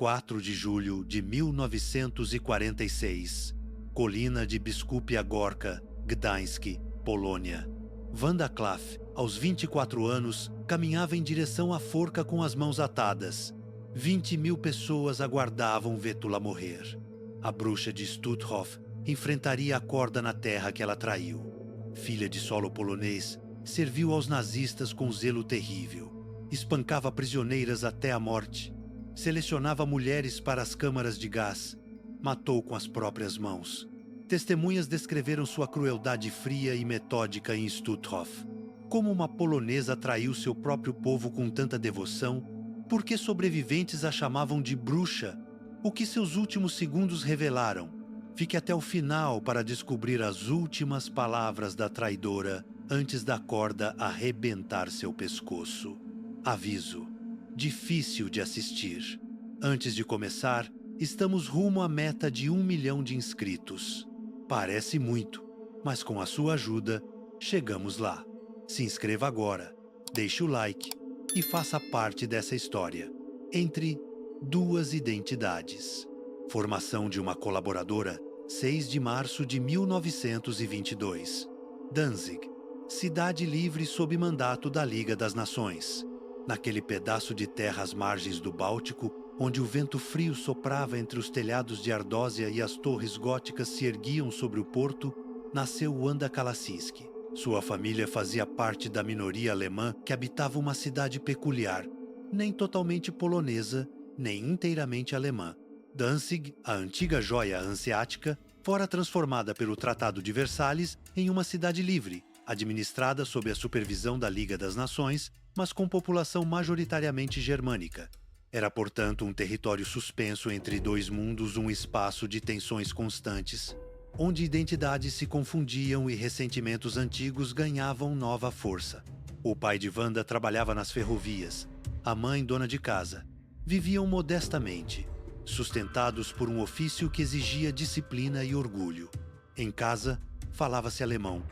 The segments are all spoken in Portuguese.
4 de julho de 1946, colina de Biskupia Gorka, Gdańsk, Polônia. Wanda Klaff, aos 24 anos, caminhava em direção à forca com as mãos atadas. 20.000 pessoas aguardavam vê-la morrer. A bruxa de Stutthof enfrentaria a corda na terra que ela traiu. Filha de solo polonês, serviu aos nazistas com zelo terrível. Espancava prisioneiras até a morte. Selecionava mulheres para as câmaras de gás. Matou com as próprias mãos. Testemunhas descreveram sua crueldade fria e metódica em Stutthof. Como uma polonesa traiu seu próprio povo com tanta devoção? Por que sobreviventes a chamavam de bruxa? O que seus últimos segundos revelaram? Fique até o final para descobrir as últimas palavras da traidora antes da corda arrebentar seu pescoço. Aviso: difícil de assistir. Antes de começar, estamos rumo à meta de 1 milhão de inscritos. Parece muito, mas com a sua ajuda, chegamos lá. Se inscreva agora, deixe o like e faça parte dessa história. Entre duas identidades. Formação de uma colaboradora, 6 de março de 1922. Danzig, cidade livre sob mandato da Liga das Nações. Naquele pedaço de terra às margens do Báltico, onde o vento frio soprava entre os telhados de ardósia e as torres góticas se erguiam sobre o porto, nasceu Wanda Kalasinski. Sua família fazia parte da minoria alemã que habitava uma cidade peculiar, nem totalmente polonesa, nem inteiramente alemã. Danzig, a antiga joia hanseática, fora transformada pelo Tratado de Versalhes em uma cidade livre, administrada sob a supervisão da Liga das Nações, mas com população majoritariamente germânica. Era, portanto, um território suspenso entre dois mundos, um espaço de tensões constantes, onde identidades se confundiam e ressentimentos antigos ganhavam nova força. O pai de Wanda trabalhava nas ferrovias, a mãe dona de casa. Viviam modestamente, sustentados por um ofício que exigia disciplina e orgulho. Em casa, falava-se alemão.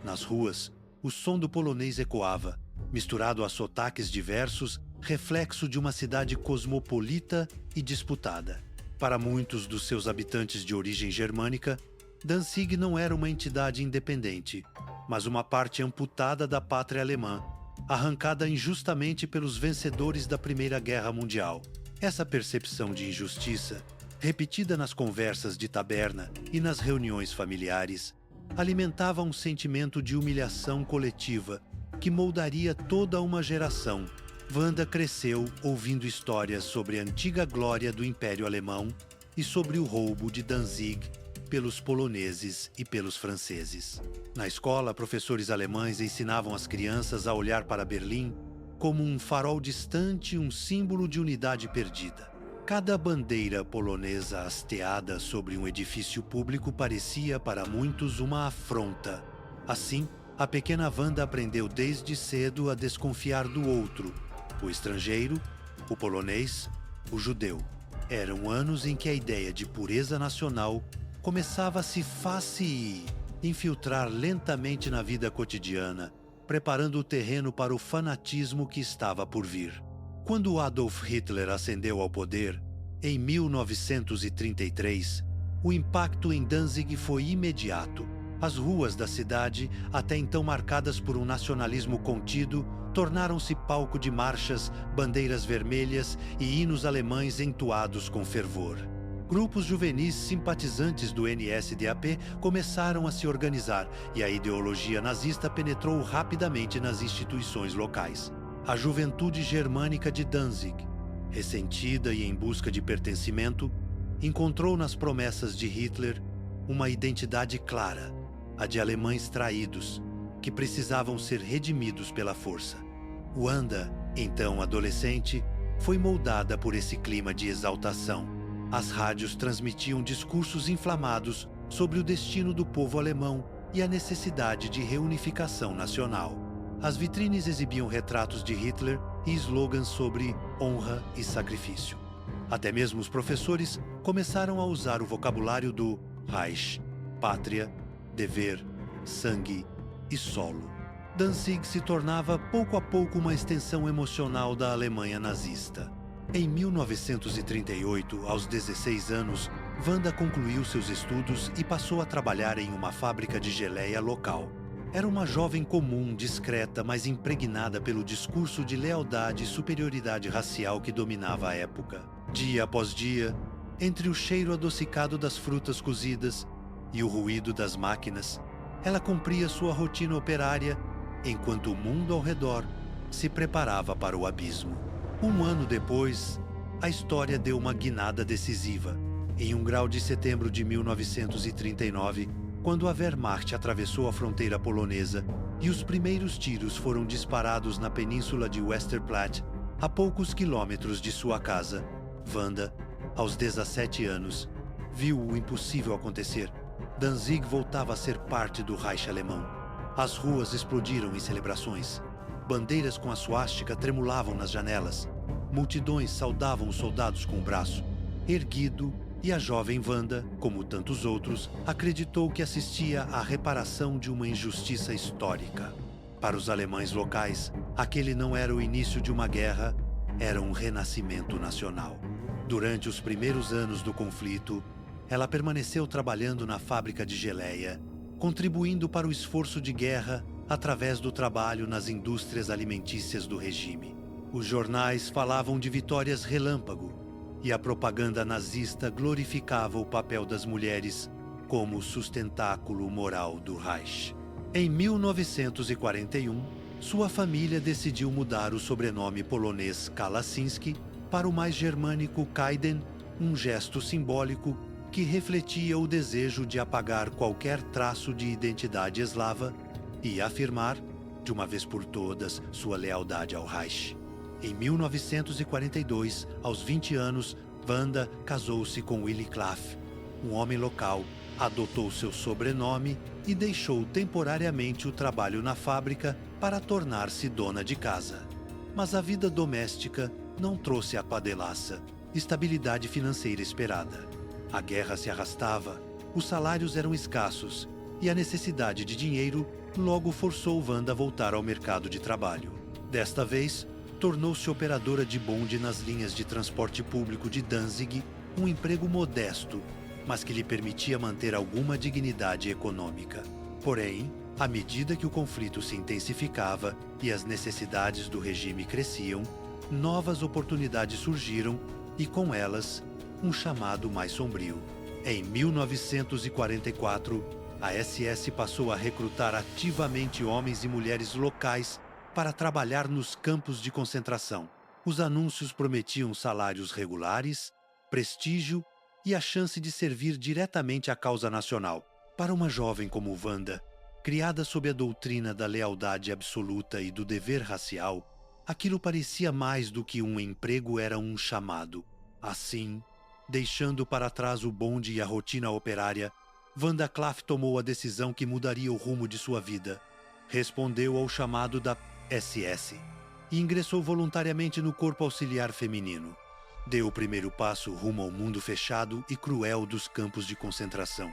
Nas ruas, o som do polonês ecoava, misturado a sotaques diversos, reflexo de uma cidade cosmopolita e disputada. Para muitos dos seus habitantes de origem germânica, Danzig não era uma entidade independente, mas uma parte amputada da pátria alemã, arrancada injustamente pelos vencedores da Primeira Guerra Mundial. Essa percepção de injustiça, repetida nas conversas de taberna e nas reuniões familiares, alimentava um sentimento de humilhação coletiva que moldaria toda uma geração. Wanda cresceu ouvindo histórias sobre a antiga glória do Império Alemão e sobre o roubo de Danzig pelos poloneses e pelos franceses. Na escola, professores alemães ensinavam as crianças a olhar para Berlim como um farol distante, um símbolo de unidade perdida. Cada bandeira polonesa hasteada sobre um edifício público parecia para muitos uma afronta. Assim, a pequena Wanda aprendeu desde cedo a desconfiar do outro, o estrangeiro, o polonês, o judeu. Eram anos em que a ideia de pureza nacional começava a se infiltrar lentamente na vida cotidiana, preparando o terreno para o fanatismo que estava por vir. Quando Adolf Hitler ascendeu ao poder, em 1933, o impacto em Danzig foi imediato. As ruas da cidade, até então marcadas por um nacionalismo contido, tornaram-se palco de marchas, bandeiras vermelhas e hinos alemães entoados com fervor. Grupos juvenis simpatizantes do NSDAP começaram a se organizar e a ideologia nazista penetrou rapidamente nas instituições locais. A juventude germânica de Danzig, ressentida e em busca de pertencimento, encontrou nas promessas de Hitler uma identidade clara, a de alemães traídos, que precisavam ser redimidos pela força. Wanda, então adolescente, foi moldada por esse clima de exaltação. As rádios transmitiam discursos inflamados sobre o destino do povo alemão e a necessidade de reunificação nacional. As vitrines exibiam retratos de Hitler e slogans sobre honra e sacrifício. Até mesmo os professores começaram a usar o vocabulário do Reich, pátria, dever, sangue e solo. Danzig se tornava pouco a pouco uma extensão emocional da Alemanha nazista. Em 1938, aos 16 anos, Wanda concluiu seus estudos e passou a trabalhar em uma fábrica de geleia local. Era uma jovem comum, discreta, mas impregnada pelo discurso de lealdade e superioridade racial que dominava a época. Dia após dia, entre o cheiro adocicado das frutas cozidas e o ruído das máquinas, ela cumpria sua rotina operária, enquanto o mundo ao redor se preparava para o abismo. Um ano depois, a história deu uma guinada decisiva. Em 1 grau de setembro de 1939, quando a Wehrmacht atravessou a fronteira polonesa e os primeiros tiros foram disparados na península de Westerplatte, a poucos quilômetros de sua casa, Wanda, aos 17 anos, viu o impossível acontecer. Danzig voltava a ser parte do Reich alemão. As ruas explodiram em celebrações. Bandeiras com a suástica tremulavam nas janelas. Multidões saudavam os soldados com o braço erguido, e a jovem Wanda, como tantos outros, acreditou que assistia à reparação de uma injustiça histórica. Para os alemães locais, aquele não era o início de uma guerra, era um renascimento nacional. Durante os primeiros anos do conflito, ela permaneceu trabalhando na fábrica de geleia, contribuindo para o esforço de guerra através do trabalho nas indústrias alimentícias do regime. Os jornais falavam de vitórias relâmpago, e a propaganda nazista glorificava o papel das mulheres como sustentáculo moral do Reich. Em 1941, sua família decidiu mudar o sobrenome polonês Kalasinski para o mais germânico Kaiden, um gesto simbólico que refletia o desejo de apagar qualquer traço de identidade eslava e afirmar, de uma vez por todas, sua lealdade ao Reich. Em 1942, aos 20 anos, Wanda casou-se com Willy Klaff, um homem local, adotou seu sobrenome e deixou temporariamente o trabalho na fábrica para tornar-se dona de casa. Mas a vida doméstica não trouxe à padelaça estabilidade financeira esperada. A guerra se arrastava, os salários eram escassos e a necessidade de dinheiro logo forçou Wanda a voltar ao mercado de trabalho. Desta vez, tornou-se operadora de bonde nas linhas de transporte público de Danzig, um emprego modesto, mas que lhe permitia manter alguma dignidade econômica. Porém, à medida que o conflito se intensificava e as necessidades do regime cresciam, novas oportunidades surgiram e, com elas, um chamado mais sombrio. Em 1944, a SS passou a recrutar ativamente homens e mulheres locais para trabalhar nos campos de concentração. Os anúncios prometiam salários regulares, prestígio e a chance de servir diretamente à causa nacional. Para uma jovem como Wanda, criada sob a doutrina da lealdade absoluta e do dever racial, aquilo parecia mais do que um emprego, era um chamado. Assim, deixando para trás o bonde e a rotina operária, Wanda Klaff tomou a decisão que mudaria o rumo de sua vida. Respondeu ao chamado da SS e ingressou voluntariamente no corpo auxiliar feminino. Deu o primeiro passo rumo ao mundo fechado e cruel dos campos de concentração.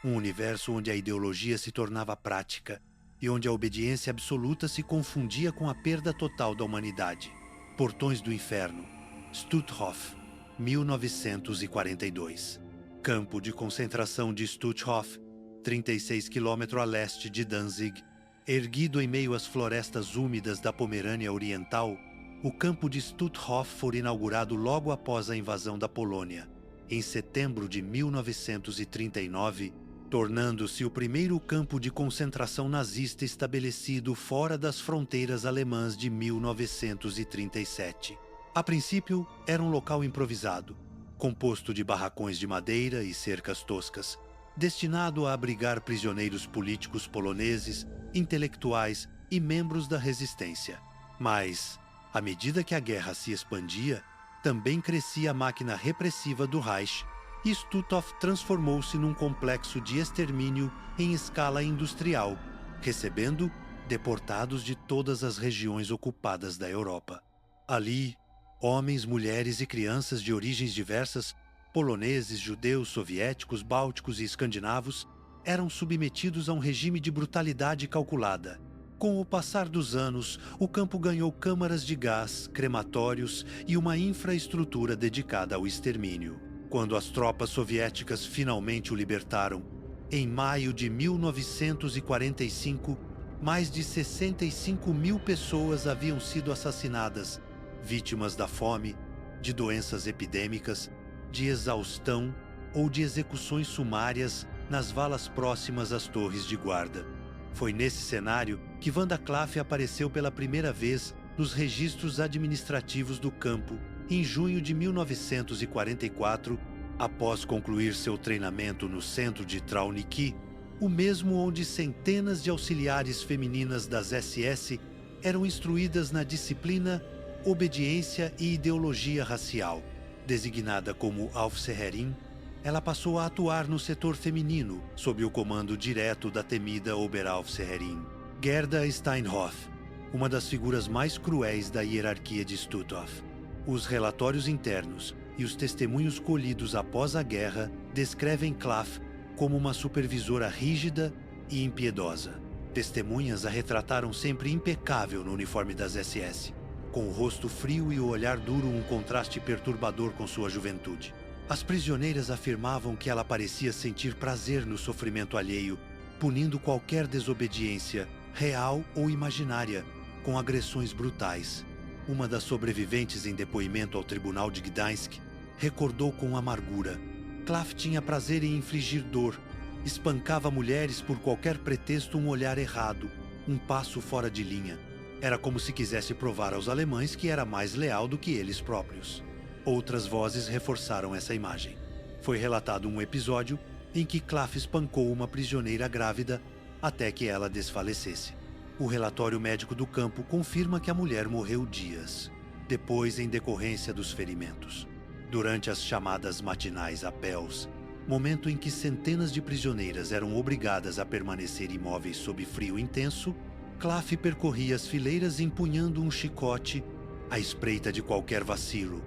Um universo onde a ideologia se tornava prática e onde a obediência absoluta se confundia com a perda total da humanidade. Portões do Inferno, Stutthof, 1942. Campo de concentração de Stutthof, 36 km a leste de Danzig. Erguido em meio às florestas úmidas da Pomerânia Oriental, o campo de Stutthof foi inaugurado logo após a invasão da Polônia, em setembro de 1939, tornando-se o primeiro campo de concentração nazista estabelecido fora das fronteiras alemãs de 1937. A princípio, era um local improvisado, composto de barracões de madeira e cercas toscas, destinado a abrigar prisioneiros políticos poloneses, intelectuais e membros da resistência. Mas, à medida que a guerra se expandia, também crescia a máquina repressiva do Reich e Stutthof transformou-se num complexo de extermínio em escala industrial, recebendo deportados de todas as regiões ocupadas da Europa. Ali, homens, mulheres e crianças de origens diversas, poloneses, judeus, soviéticos, bálticos e escandinavos, eram submetidos a um regime de brutalidade calculada, Com o passar dos anos, o campo ganhou câmaras de gás, crematórios e uma infraestrutura dedicada ao extermínio. Quando as tropas soviéticas finalmente o libertaram, em maio de 1945, mais de 65 mil pessoas haviam sido assassinadas, vítimas da fome, de doenças epidêmicas, de exaustão ou de execuções sumárias nas valas próximas às torres de guarda. Foi nesse cenário que Wanda Klaff apareceu pela primeira vez nos registros administrativos do campo em junho de 1944, após concluir seu treinamento no centro de Trauniki, o mesmo onde centenas de auxiliares femininas das SS eram instruídas na disciplina Obediência e Ideologia Racial. Designada como Aufseherin, ela passou a atuar no setor feminino, sob o comando direto da temida Oberaufseherin, Gerda Steinhoff, uma das figuras mais cruéis da hierarquia de Stutthof. Os relatórios internos e os testemunhos colhidos após a guerra descrevem Klaff como uma supervisora rígida e impiedosa. Testemunhas a retrataram sempre impecável no uniforme das SS, com o rosto frio e o olhar duro, um contraste perturbador com sua juventude. As prisioneiras afirmavam que ela parecia sentir prazer no sofrimento alheio, punindo qualquer desobediência, real ou imaginária, com agressões brutais. Uma das sobreviventes em depoimento ao tribunal de Gdańsk recordou com amargura: Klaff tinha prazer em infligir dor, espancava mulheres por qualquer pretexto, um olhar errado, um passo fora de linha. Era como se quisesse provar aos alemães que era mais leal do que eles próprios. Outras vozes reforçaram essa imagem. Foi relatado um episódio em que Klaff espancou uma prisioneira grávida até que ela desfalecesse. O relatório médico do campo confirma que a mulher morreu dias depois, em decorrência dos ferimentos. Durante as chamadas matinais apels, momento em que centenas de prisioneiras eram obrigadas a permanecer imóveis sob frio intenso, Klaff percorria as fileiras empunhando um chicote à espreita de qualquer vacilo.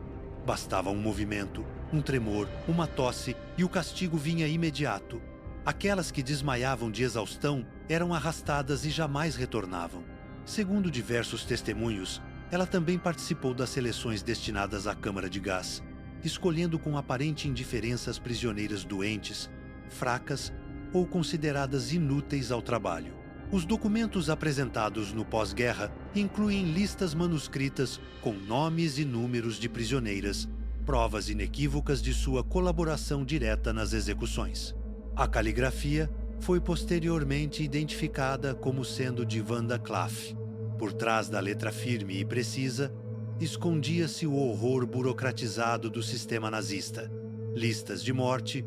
Bastava um movimento, um tremor, uma tosse e o castigo vinha imediato. Aquelas que desmaiavam de exaustão eram arrastadas e jamais retornavam. Segundo diversos testemunhos, ela também participou das seleções destinadas à câmara de gás, escolhendo com aparente indiferença as prisioneiras doentes, fracas ou consideradas inúteis ao trabalho. Os documentos apresentados no pós-guerra incluem listas manuscritas com nomes e números de prisioneiras, provas inequívocas de sua colaboração direta nas execuções. A caligrafia foi posteriormente identificada como sendo de Wanda Klaff. Por trás da letra firme e precisa, escondia-se o horror burocratizado do sistema nazista. Listas de morte,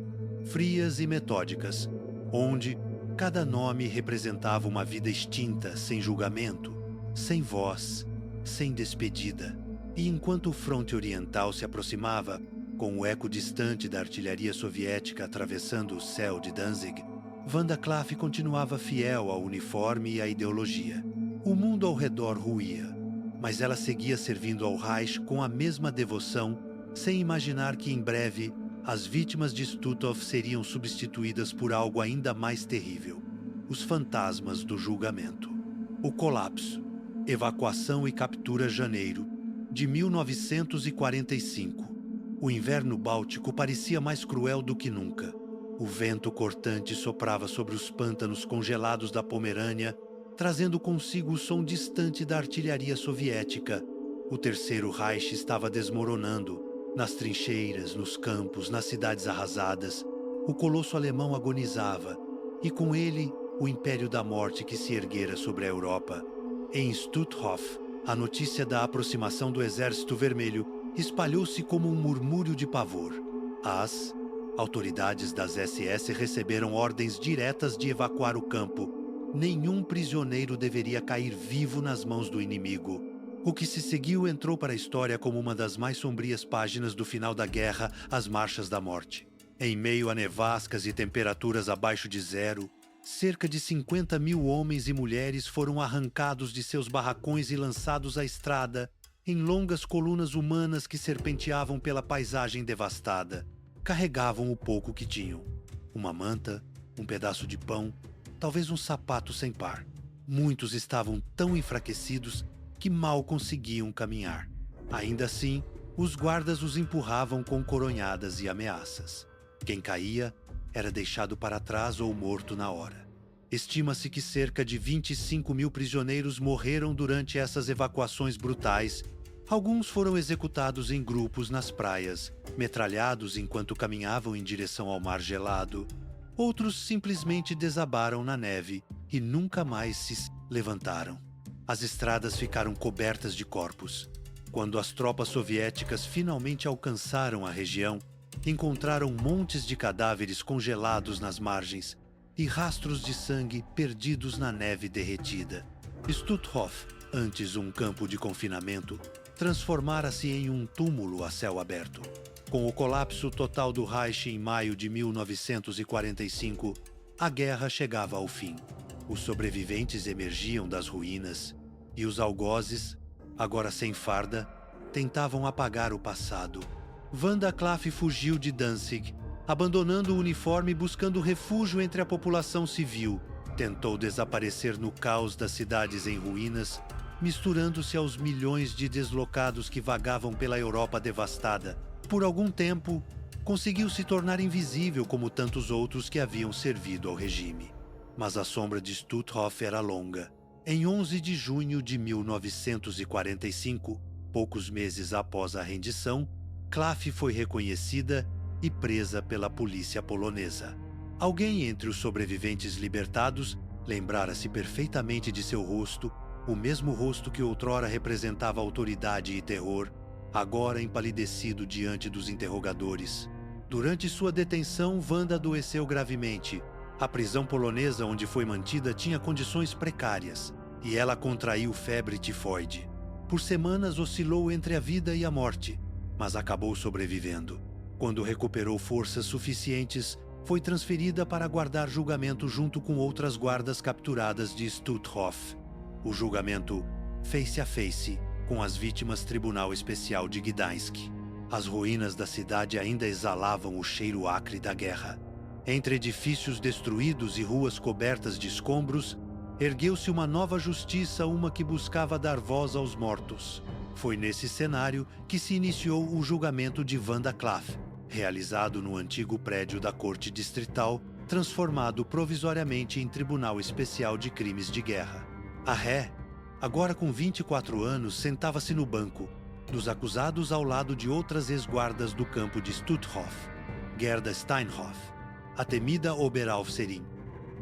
frias e metódicas, onde cada nome representava uma vida extinta, sem julgamento, sem voz, sem despedida. E enquanto o fronte oriental se aproximava, com o eco distante da artilharia soviética atravessando o céu de Danzig, Wanda Klaff continuava fiel ao uniforme e à ideologia. O mundo ao redor ruía, mas ela seguia servindo ao Reich com a mesma devoção, sem imaginar que em breve as vítimas de Stutthof seriam substituídas por algo ainda mais terrível: os fantasmas do julgamento. O colapso, evacuação e captura janeiro de 1945. O inverno báltico parecia mais cruel do que nunca. O vento cortante soprava sobre os pântanos congelados da Pomerânia, trazendo consigo o som distante da artilharia soviética. O Terceiro Reich estava desmoronando. Nas trincheiras, nos campos, nas cidades arrasadas, o colosso alemão agonizava, e com ele o Império da Morte que se erguera sobre a Europa. Em Stutthof, a notícia da aproximação do Exército Vermelho espalhou-se como um murmúrio de pavor. As autoridades das SS receberam ordens diretas de evacuar o campo. Nenhum prisioneiro deveria cair vivo nas mãos do inimigo. O que se seguiu entrou para a história como uma das mais sombrias páginas do final da guerra, as Marchas da Morte. Em meio a nevascas e temperaturas abaixo de zero, cerca de 50 mil homens e mulheres foram arrancados de seus barracões e lançados à estrada, em longas colunas humanas que serpenteavam pela paisagem devastada. Carregavam o pouco que tinham: uma manta, um pedaço de pão, talvez um sapato sem par. Muitos estavam tão enfraquecidos que mal conseguiam caminhar. Ainda assim, os guardas os empurravam com coronhadas e ameaças. Quem caía era deixado para trás ou morto na hora. Estima-se que cerca de 25 mil prisioneiros morreram durante essas evacuações brutais. Alguns foram executados em grupos nas praias, metralhados enquanto caminhavam em direção ao mar gelado. Outros simplesmente desabaram na neve e nunca mais se levantaram. As estradas ficaram cobertas de corpos. Quando as tropas soviéticas finalmente alcançaram a região, encontraram montes de cadáveres congelados nas margens e rastros de sangue perdidos na neve derretida. Stutthof, antes um campo de confinamento, transformara-se em um túmulo a céu aberto. Com o colapso total do Reich em maio de 1945, a guerra chegava ao fim. Os sobreviventes emergiam das ruínas e os algozes, agora sem farda, tentavam apagar o passado. Wanda Klaff fugiu de Danzig, abandonando o uniforme e buscando refúgio entre a população civil. Tentou desaparecer no caos das cidades em ruínas, misturando-se aos milhões de deslocados que vagavam pela Europa devastada. Por algum tempo, conseguiu se tornar invisível como tantos outros que haviam servido ao regime. Mas a sombra de Stutthof era longa. Em 11 de junho de 1945, poucos meses após a rendição, Klaff foi reconhecida e presa pela polícia polonesa. Alguém entre os sobreviventes libertados lembrara-se perfeitamente de seu rosto, o mesmo rosto que outrora representava autoridade e terror, agora empalidecido diante dos interrogadores. Durante sua detenção, Wanda adoeceu gravemente. A prisão polonesa onde foi mantida tinha condições precárias, e ela contraiu febre tifoide. Por semanas oscilou entre a vida e a morte, mas acabou sobrevivendo. Quando recuperou forças suficientes, foi transferida para aguardar julgamento junto com outras guardas capturadas de Stutthof. O julgamento face a face com as vítimas Tribunal Especial de Gdańsk. As ruínas da cidade ainda exalavam o cheiro acre da guerra. Entre edifícios destruídos e ruas cobertas de escombros, ergueu-se uma nova justiça, uma que buscava dar voz aos mortos. Foi nesse cenário que se iniciou o julgamento de Wanda Klaff, realizado no antigo prédio da Corte Distrital, transformado provisoriamente em Tribunal Especial de Crimes de Guerra. A ré, agora com 24 anos, sentava-se no banco dos acusados ao lado de outras ex-guardas do campo de Stutthof: Gerda Steinhoff, a temida Oberaufseherin,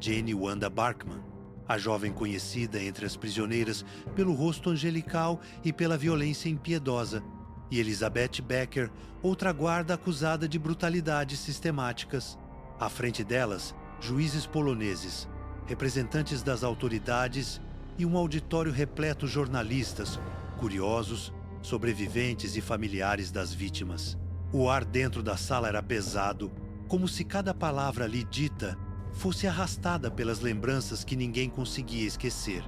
Jenny Wanda Barkmann, a jovem conhecida entre as prisioneiras pelo rosto angelical e pela violência impiedosa, e Elisabeth Becker, outra guarda acusada de brutalidades sistemáticas. À frente delas, juízes poloneses, representantes das autoridades e um auditório repleto de jornalistas, curiosos, sobreviventes e familiares das vítimas. O ar dentro da sala era pesado, como se cada palavra ali dita fosse arrastada pelas lembranças que ninguém conseguia esquecer.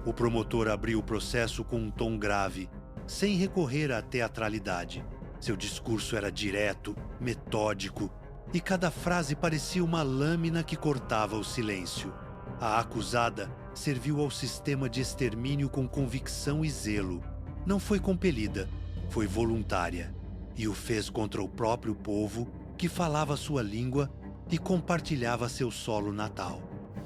O promotor abriu o processo com um tom grave, sem recorrer à teatralidade. Seu discurso era direto, metódico, e cada frase parecia uma lâmina que cortava o silêncio. A acusada serviu ao sistema de extermínio com convicção e zelo. Não foi compelida, foi voluntária, e o fez contra o próprio povo que falava sua língua e compartilhava seu solo natal.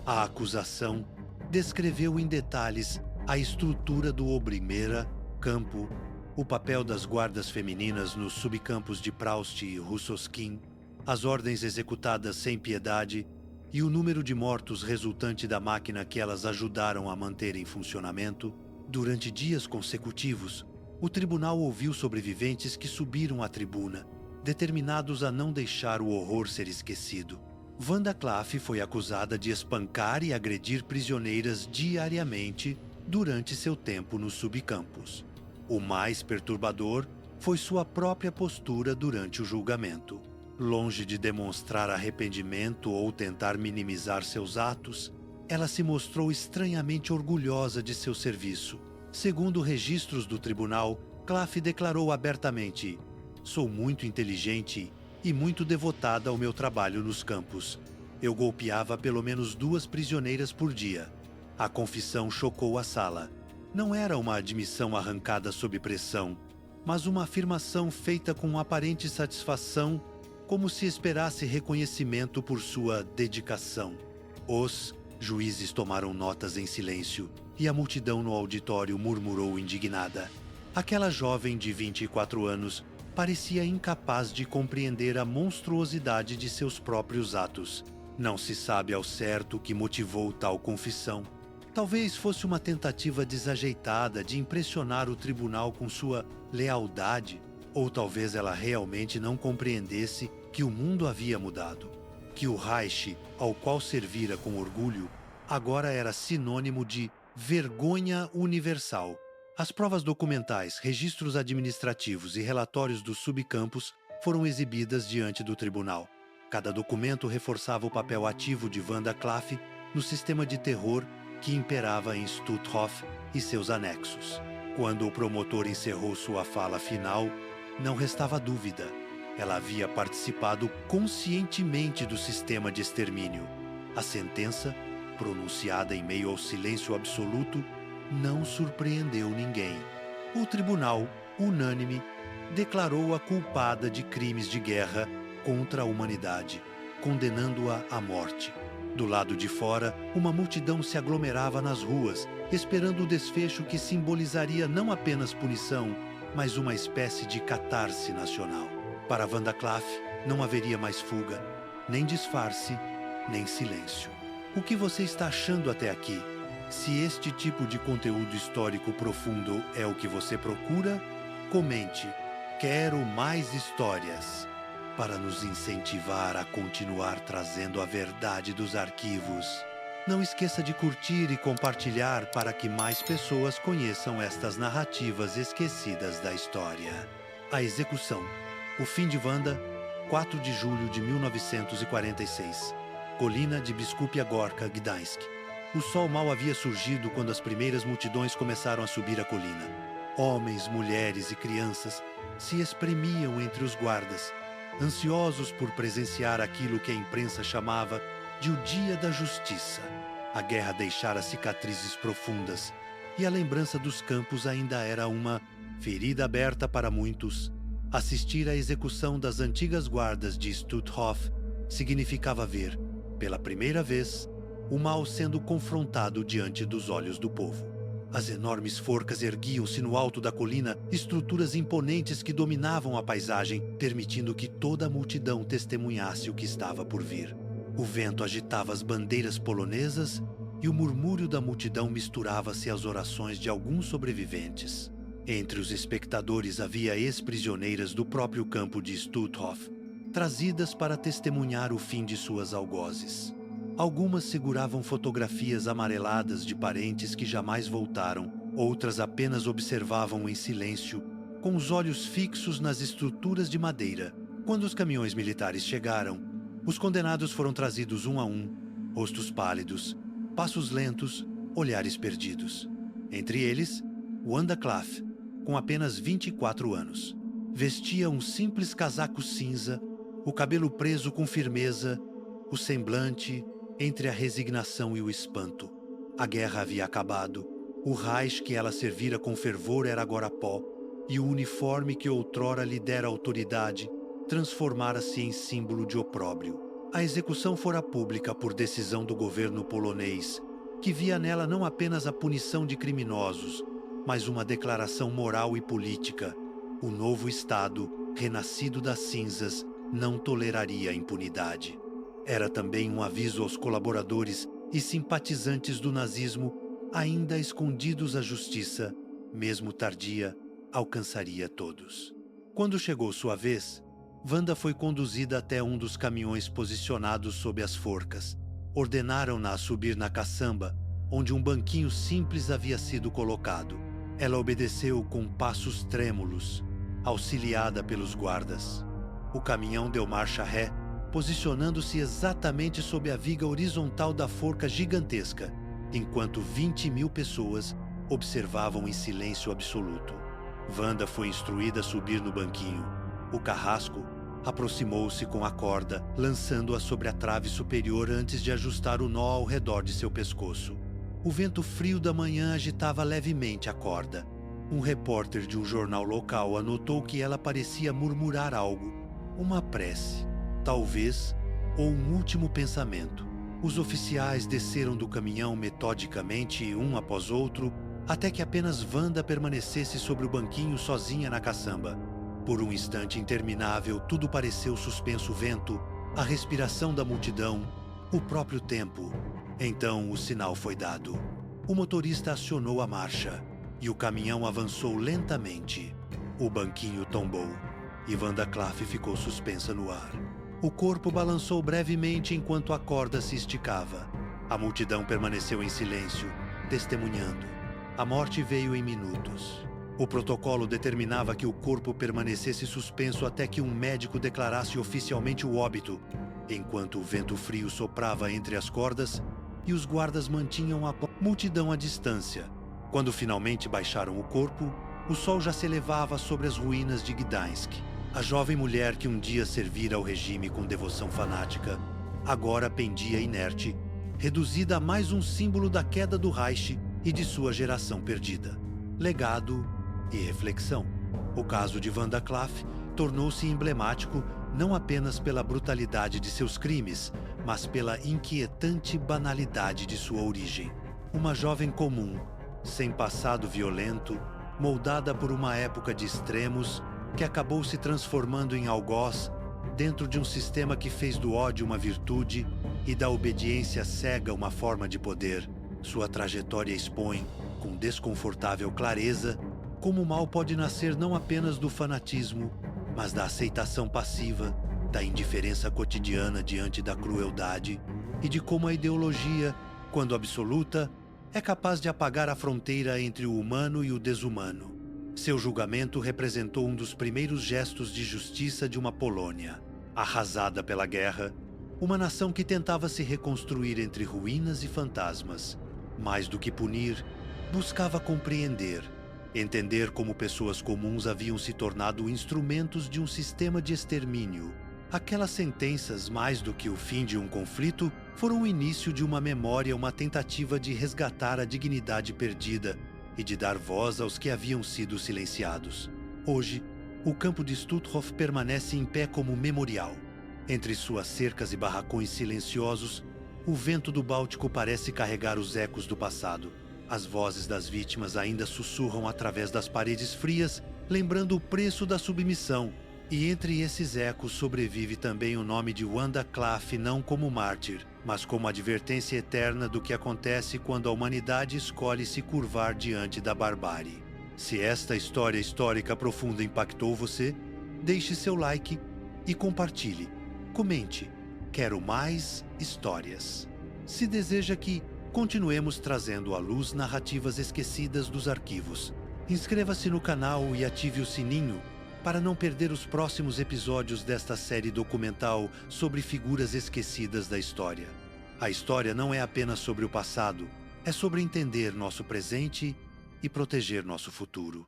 A acusação descreveu em detalhes a estrutura do Obrimeira, campo, o papel das guardas femininas nos subcampos de Proust e Russoskin, as ordens executadas sem piedade e o número de mortos resultante da máquina que elas ajudaram a manter em funcionamento. Durante dias consecutivos, o tribunal ouviu sobreviventes que subiram à tribuna, determinados a não deixar o horror ser esquecido. Wanda Klaff foi acusada de espancar e agredir prisioneiras diariamente durante seu tempo nos subcampos. O mais perturbador foi sua própria postura durante o julgamento. Longe de demonstrar arrependimento ou tentar minimizar seus atos, ela se mostrou estranhamente orgulhosa de seu serviço. Segundo registros do tribunal, Klaff declarou abertamente: "Sou muito inteligente e muito devotada ao meu trabalho nos campos. Eu golpeava pelo menos 2 prisioneiras por dia. A confissão chocou a sala. Não era uma admissão arrancada sob pressão, mas uma afirmação feita com aparente satisfação, como se esperasse reconhecimento por sua dedicação. Os juízes tomaram notas em silêncio e a multidão no auditório murmurou indignada. Aquela jovem de 24 anos parecia incapaz de compreender a monstruosidade de seus próprios atos. Não se sabe ao certo o que motivou tal confissão. Talvez fosse uma tentativa desajeitada de impressionar o tribunal com sua lealdade, ou talvez ela realmente não compreendesse que o mundo havia mudado, que o Reich, ao qual servira com orgulho, agora era sinônimo de vergonha universal. As provas documentais, registros administrativos e relatórios dos subcampos foram exibidas diante do tribunal. Cada documento reforçava o papel ativo de Wanda Klaff no sistema de terror que imperava em Stutthof e seus anexos. Quando o promotor encerrou sua fala final, não restava dúvida. Ela havia participado conscientemente do sistema de extermínio. A sentença, pronunciada em meio ao silêncio absoluto, não surpreendeu ninguém. O tribunal, unânime, declarou-a culpada de crimes de guerra contra a humanidade, condenando-a à morte. Do lado de fora, uma multidão se aglomerava nas ruas, esperando o desfecho que simbolizaria não apenas punição, mas uma espécie de catarse nacional. Para Wanda Klaff, não haveria mais fuga, nem disfarce, nem silêncio. O que você está achando até aqui? Se este tipo de conteúdo histórico profundo é o que você procura, comente "Quero mais histórias", para nos incentivar a continuar trazendo a verdade dos arquivos. Não esqueça de curtir e compartilhar para que mais pessoas conheçam estas narrativas esquecidas da história. A execução. O fim de Wanda, 4 de julho de 1946. Colina de Biskupia Gorka, Gdańsk. O sol mal havia surgido quando as primeiras multidões começaram a subir a colina. Homens, mulheres e crianças se espremiam entre os guardas, ansiosos por presenciar aquilo que a imprensa chamava de o Dia da Justiça. A guerra deixara cicatrizes profundas e a lembrança dos campos ainda era uma ferida aberta para muitos. Assistir à execução das antigas guardas de Stutthof significava ver, pela primeira vez, o mal sendo confrontado diante dos olhos do povo. As enormes forcas erguiam-se no alto da colina, estruturas imponentes que dominavam a paisagem, permitindo que toda a multidão testemunhasse o que estava por vir. O vento agitava as bandeiras polonesas e o murmúrio da multidão misturava-se às orações de alguns sobreviventes. Entre os espectadores havia ex-prisioneiras do próprio campo de Stutthof, trazidas para testemunhar o fim de suas algozes. Algumas seguravam fotografias amareladas de parentes que jamais voltaram, outras apenas observavam em silêncio, com os olhos fixos nas estruturas de madeira. Quando os caminhões militares chegaram, os condenados foram trazidos um a um, rostos pálidos, passos lentos, olhares perdidos. Entre eles, Wanda Klaff, com apenas 24 anos. Vestia um simples casaco cinza, o cabelo preso com firmeza, o semblante entre a resignação e o espanto. A guerra havia acabado, o Reich que ela servira com fervor era agora pó, e o uniforme que outrora lhe dera autoridade transformara-se em símbolo de opróbrio. A execução fora pública por decisão do governo polonês, que via nela não apenas a punição de criminosos, mas uma declaração moral e política. O novo Estado, renascido das cinzas, não toleraria a impunidade. Era também um aviso aos colaboradores e simpatizantes do nazismo, ainda escondidos à justiça, mesmo tardia, alcançaria todos. Quando chegou sua vez, Wanda foi conduzida até um dos caminhões posicionados sob as forcas. Ordenaram-na a subir na caçamba, onde um banquinho simples havia sido colocado. Ela obedeceu com passos trêmulos, auxiliada pelos guardas. O caminhão deu marcha ré, posicionando-se exatamente sob a viga horizontal da forca gigantesca, enquanto 20.000 pessoas observavam em silêncio absoluto. Wanda foi instruída a subir no banquinho. O carrasco aproximou-se com a corda, lançando-a sobre a trave superior antes de ajustar o nó ao redor de seu pescoço. O vento frio da manhã agitava levemente a corda. Um repórter de um jornal local anotou que ela parecia murmurar algo, uma prece, talvez, ou um último pensamento. Os oficiais desceram do caminhão metodicamente, um após outro, até que apenas Wanda permanecesse sobre o banquinho sozinha na caçamba. Por um instante interminável, tudo pareceu suspenso: o vento, a respiração da multidão, o próprio tempo. Então o sinal foi dado. O motorista acionou a marcha e o caminhão avançou lentamente. O banquinho tombou e Wanda Claff ficou suspensa no ar. O corpo balançou brevemente enquanto a corda se esticava. A multidão permaneceu em silêncio, testemunhando. A morte veio em minutos. O protocolo determinava que o corpo permanecesse suspenso até que um médico declarasse oficialmente o óbito, enquanto o vento frio soprava entre as cordas e os guardas mantinham a multidão à distância. Quando finalmente baixaram o corpo, o sol já se elevava sobre as ruínas de Gdańsk. A jovem mulher que um dia servira ao regime com devoção fanática, agora pendia inerte, reduzida a mais um símbolo da queda do Reich e de sua geração perdida. Legado e reflexão. O caso de Wanda Claff tornou-se emblemático não apenas pela brutalidade de seus crimes, mas pela inquietante banalidade de sua origem. Uma jovem comum, sem passado violento, moldada por uma época de extremos, que acabou se transformando em algoz dentro de um sistema que fez do ódio uma virtude e da obediência cega uma forma de poder. Sua trajetória expõe, com desconfortável clareza, como o mal pode nascer não apenas do fanatismo, mas da aceitação passiva, da indiferença cotidiana diante da crueldade e de como a ideologia, quando absoluta, é capaz de apagar a fronteira entre o humano e o desumano. Seu julgamento representou um dos primeiros gestos de justiça de uma Polônia, arrasada pela guerra, uma nação que tentava se reconstruir entre ruínas e fantasmas. Mais do que punir, buscava compreender, entender como pessoas comuns haviam se tornado instrumentos de um sistema de extermínio. Aquelas sentenças, mais do que o fim de um conflito, foram o início de uma memória, uma tentativa de resgatar a dignidade perdida e de dar voz aos que haviam sido silenciados. Hoje, o campo de Stutthof permanece em pé como memorial. Entre suas cercas e barracões silenciosos, o vento do Báltico parece carregar os ecos do passado. As vozes das vítimas ainda sussurram através das paredes frias, lembrando o preço da submissão. E entre esses ecos sobrevive também o nome de Wanda Claff, não como mártir, mas como advertência eterna do que acontece quando a humanidade escolhe se curvar diante da barbárie. Se esta história histórica profunda impactou você, deixe seu like e compartilhe. Comente. Quero mais histórias. Se deseja que continuemos trazendo à luz narrativas esquecidas dos arquivos, inscreva-se no canal e ative o sininho para não perder os próximos episódios desta série documental sobre figuras esquecidas da história. A história não é apenas sobre o passado, é sobre entender nosso presente e proteger nosso futuro.